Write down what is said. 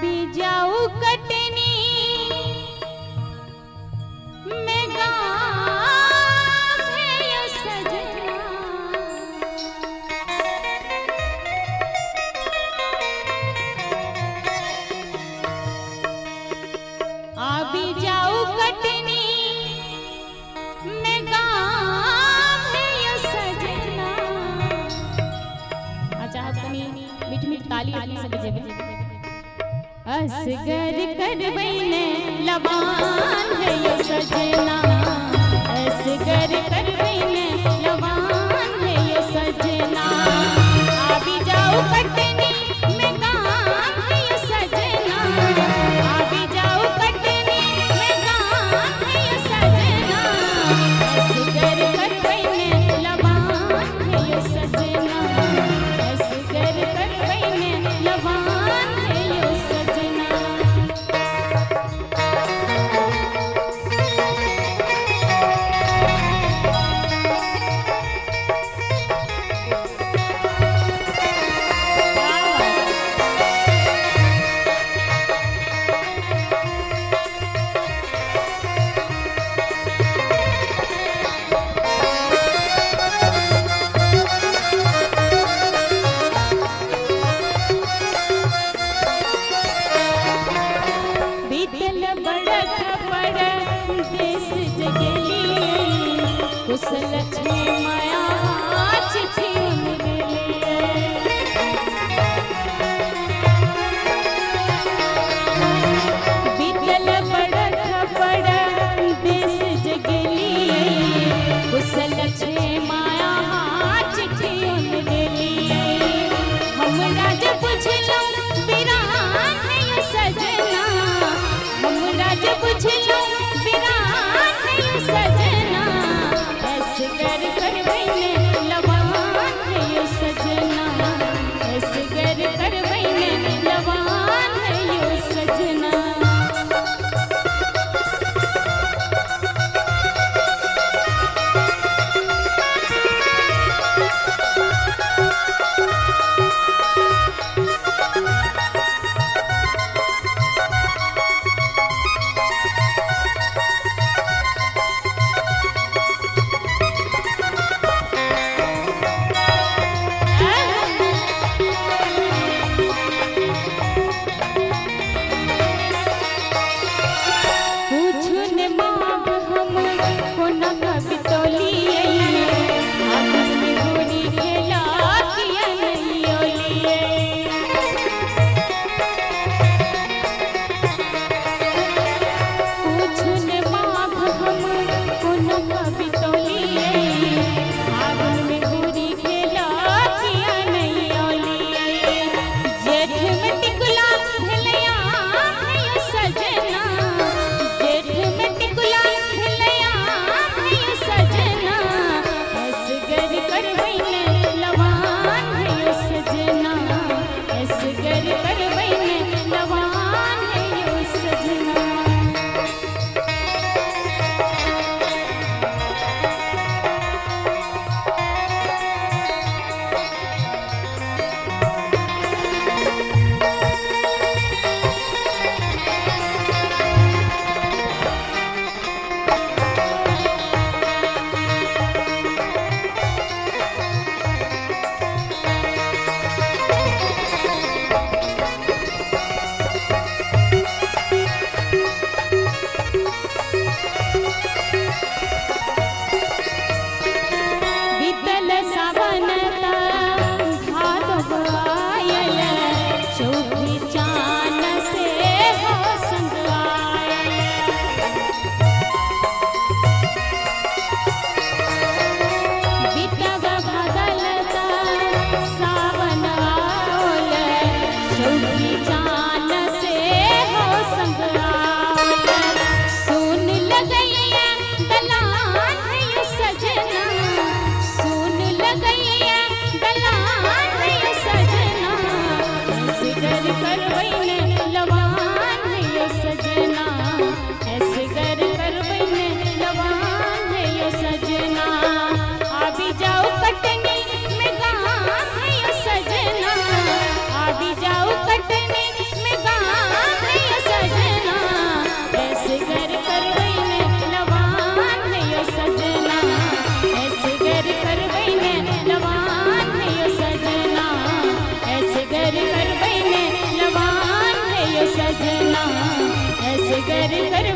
अभी जाऊ कटनी में गाँव है सजना, अभी जाऊ कटनी में गाँव है सजना। अच्छा अपनी मीठ मीठ ताली अपनी सब जगह असगर करवैने लबान है ये सजना, असगर करवैने लबान है ये सजना। अभी जाओ कटनी में गाँव है ये सजना, अभी जाओ कटनी में गाँव है ये सजना। असगर करवैने लबान है ये सजना, असगर करवैने लबान है ये सजना। लक्ष्मी माया चिट्ठी मिले, बीतल बड़ देश जगली, उस लक्ष्मी माया चिट्ठी मिले। हमरा जब बुझलो बिरान है ये सजना, हमरा जब बुझलो बिरान है ये सजना। असगर करवैने लबान है ये सजना, असगर करवैने लबान है ये सजना। भी जाऊं कटनी में गाँव से घर घर